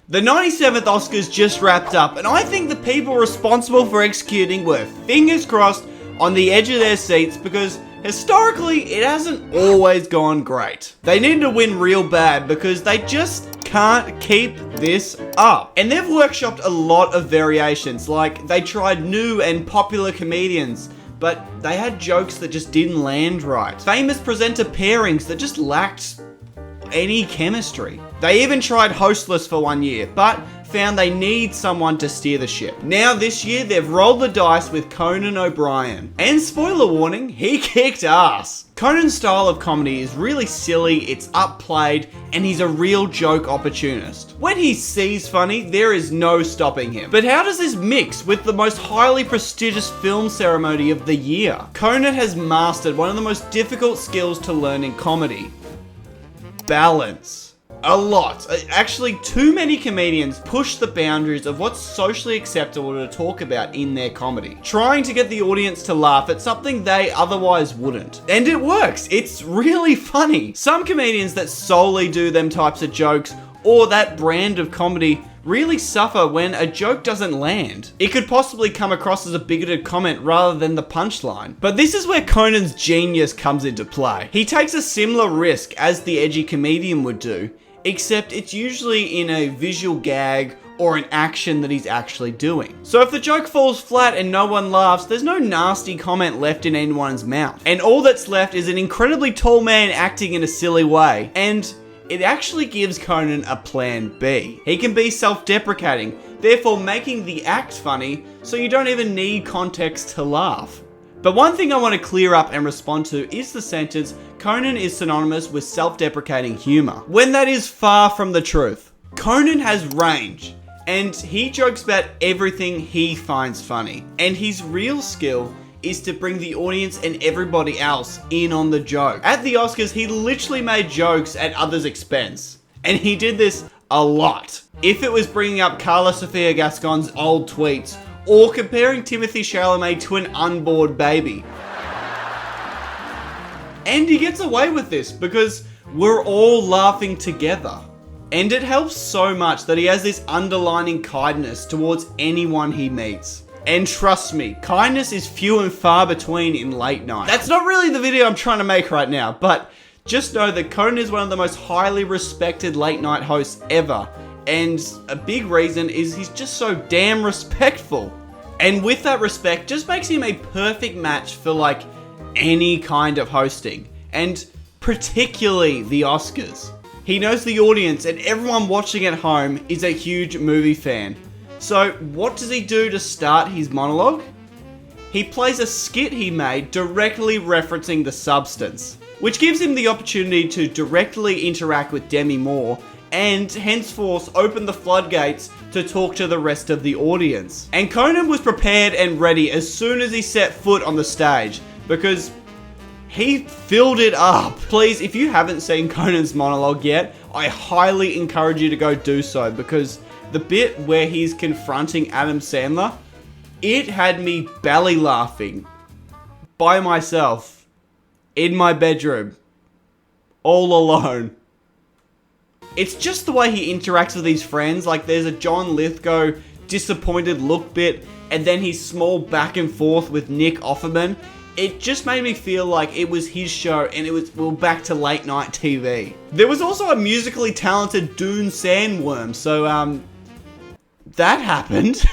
The 97th Oscars just wrapped up, and I think the people responsible for executing were fingers crossed on the edge of their seats because historically it hasn't always gone great. They need to win real bad because they just can't keep this up. And they've workshopped a lot of variations, like they tried new and popular comedians, but they had jokes that just didn't land right. Famous presenter pairings that just lacked any chemistry. They even tried hostless for 1 year, but found they need someone to steer the ship. Now this year, they've rolled the dice with Conan O'Brien. And spoiler warning, he kicked ass. Conan's style of comedy is really silly, it's upplayed, and he's a real joke opportunist. When he sees funny, there is no stopping him. But how does this mix with the most highly prestigious film ceremony of the year? Conan has mastered one of the most difficult skills to learn in comedy. Balance. A lot. Actually, too many comedians push the boundaries of what's socially acceptable to talk about in their comedy, trying to get the audience to laugh at something they otherwise wouldn't. And it works. It's really funny. Some comedians that solely do them types of jokes or that brand of comedy really suffer when a joke doesn't land. It could possibly come across as a bigoted comment rather than the punchline. But this is where Conan's genius comes into play. He takes a similar risk as the edgy comedian would do, except it's usually in a visual gag or an action that he's actually doing. So if the joke falls flat and no one laughs, there's no nasty comment left in anyone's mouth. And all that's left is an incredibly tall man acting in a silly way. And it actually gives Conan a plan B. He can be self-deprecating, therefore making the act funny, so you don't even need context to laugh. But one thing I want to clear up and respond to is the sentence, Conan is synonymous with self-deprecating humor, when that is far from the truth. Conan has range, and he jokes about everything he finds funny. And his real skill is to bring the audience and everybody else in on the joke. At the Oscars, he literally made jokes at others' expense. And he did this a lot. If it was bringing up Carla Sofia Gascon's old tweets, or comparing Timothée Chalamet to an unborn baby. And he gets away with this because we're all laughing together. And it helps so much that he has this underlining kindness towards anyone he meets. And trust me, kindness is few and far between in late night. That's not really the video I'm trying to make right now, but just know that Conan is one of the most highly respected late night hosts ever. And a big reason is he's just so damn respectful. And with that respect, just makes him a perfect match for like any kind of hosting. And particularly the Oscars. He knows the audience and everyone watching at home is a huge movie fan. So what does he do to start his monologue? He plays a skit he made directly referencing The Substance, which gives him the opportunity to directly interact with Demi Moore and henceforth open the floodgates to talk to the rest of the audience. And Conan was prepared and ready as soon as he set foot on the stage because he filled it up. Please, if you haven't seen Conan's monologue yet, I highly encourage you to go do so because the bit where he's confronting Adam Sandler, it had me belly laughing by myself in my bedroom, all alone. It's just the way he interacts with his friends. Like there's a John Lithgow disappointed look bit and then his small back and forth with Nick Offerman. It just made me feel like it was his show and we're back to late night TV. There was also a musically talented Dune Sandworm, so that happened.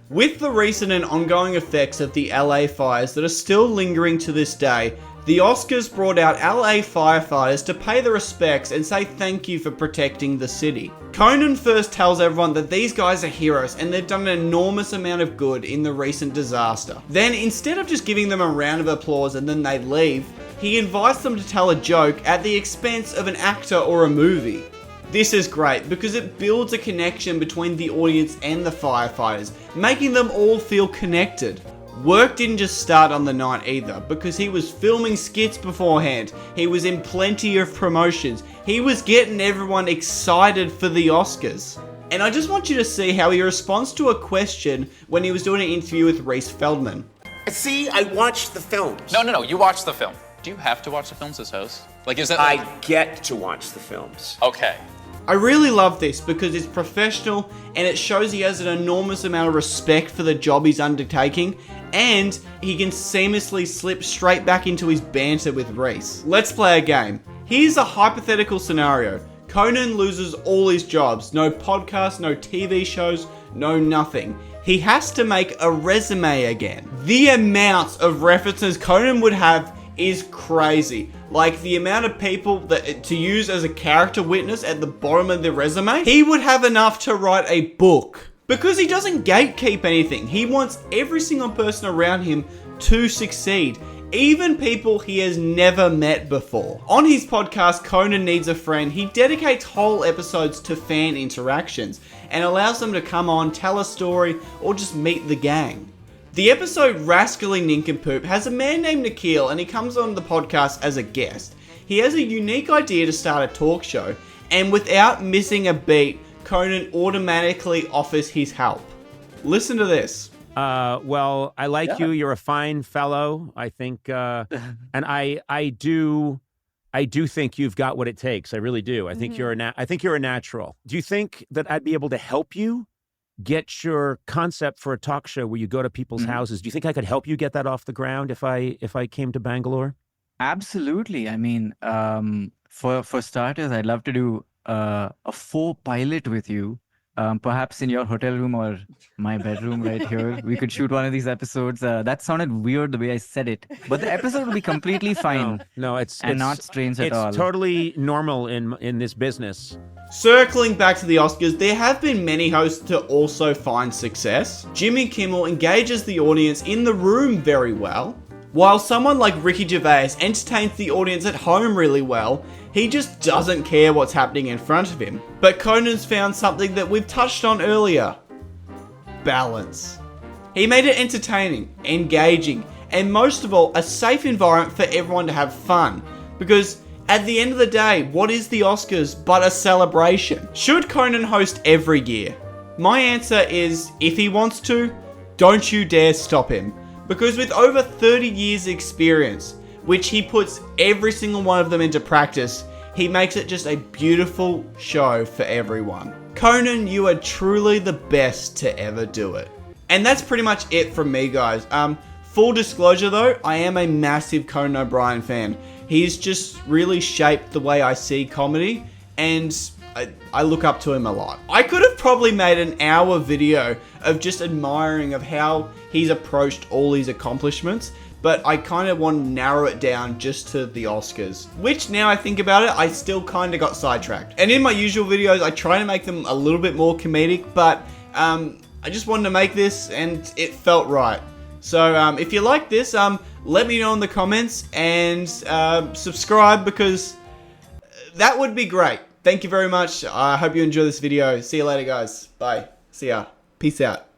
With the recent and ongoing effects of the LA fires that are still lingering to this day, the Oscars brought out LA firefighters to pay the respects and say thank you for protecting the city. Conan first tells everyone that these guys are heroes and they've done an enormous amount of good in the recent disaster. Then instead of just giving them a round of applause and then they leave, he invites them to tell a joke at the expense of an actor or a movie. This is great because it builds a connection between the audience and the firefighters, making them all feel connected. Work didn't just start on the night either, because he was filming skits beforehand, he was in plenty of promotions, he was getting everyone excited for the Oscars. And I just want you to see how he responds to a question when he was doing an interview with Reese Feldman. See, I watched the films. No, you watched the film. Do you have to watch the films as host? Like, is that I get to watch the films. Okay. I really love this because it's professional and it shows he has an enormous amount of respect for the job he's undertaking, and he can seamlessly slip straight back into his banter with Reese. Let's play a game. Here's a hypothetical scenario. Conan loses all his jobs. No podcasts, no TV shows, no nothing. He has to make a resume again. The amount of references Conan would have is crazy. Like the amount of people that to use as a character witness at the bottom of the resume, he would have enough to write a book. Because he doesn't gatekeep anything. He wants every single person around him to succeed. Even people he has never met before. On his podcast, Conan Needs a Friend, he dedicates whole episodes to fan interactions and allows them to come on, tell a story, or just meet the gang. The episode Rascally Nincompoop has a man named Nikhil, and he comes on the podcast as a guest. He has a unique idea to start a talk show, and without missing a beat, Conan automatically offers his help. Listen to this. Well, I like you. You're a fine fellow. I think, and I do think you've got what it takes. I really do. I think you're a natural. Do you think that I'd be able to help you get your concept for a talk show where you go to people's houses? Do you think I could help you get that off the ground if I came to Bangalore? Absolutely. I mean, for starters, I'd love to do a full pilot with you. Perhaps in your hotel room or my bedroom right here. We could shoot one of these episodes. That sounded weird the way I said it, but the episode would be completely fine. No, it's not strange at all. It's totally normal in this business. Circling back to the Oscars, there have been many hosts to also find success. Jimmy Kimmel engages the audience in the room very well, while someone like Ricky Gervais entertains the audience at home really well. He just doesn't care what's happening in front of him. But Conan's found something that we've touched on earlier. Balance. He made it entertaining, engaging, and most of all, a safe environment for everyone to have fun. Because at the end of the day, what is the Oscars but a celebration? Should Conan host every year? My answer is, if he wants to, don't you dare stop him. Because with over 30 years experience, which he puts every single one of them into practice, he makes it just a beautiful show for everyone. Conan, you are truly the best to ever do it. And that's pretty much it from me, guys. Full disclosure though, I am a massive Conan O'Brien fan. He's just really shaped the way I see comedy, and I look up to him a lot. I could have probably made an hour video of just admiring of how he's approached all his accomplishments, but I kind of want to narrow it down just to the Oscars, which now I think about it, I still kind of got sidetracked. And in my usual videos, I try to make them a little bit more comedic, but I just wanted to make this and it felt right. So if you like this, let me know in the comments and subscribe, because that would be great. Thank you very much. I hope you enjoy this video. See you later, guys. Bye. See ya. Peace out.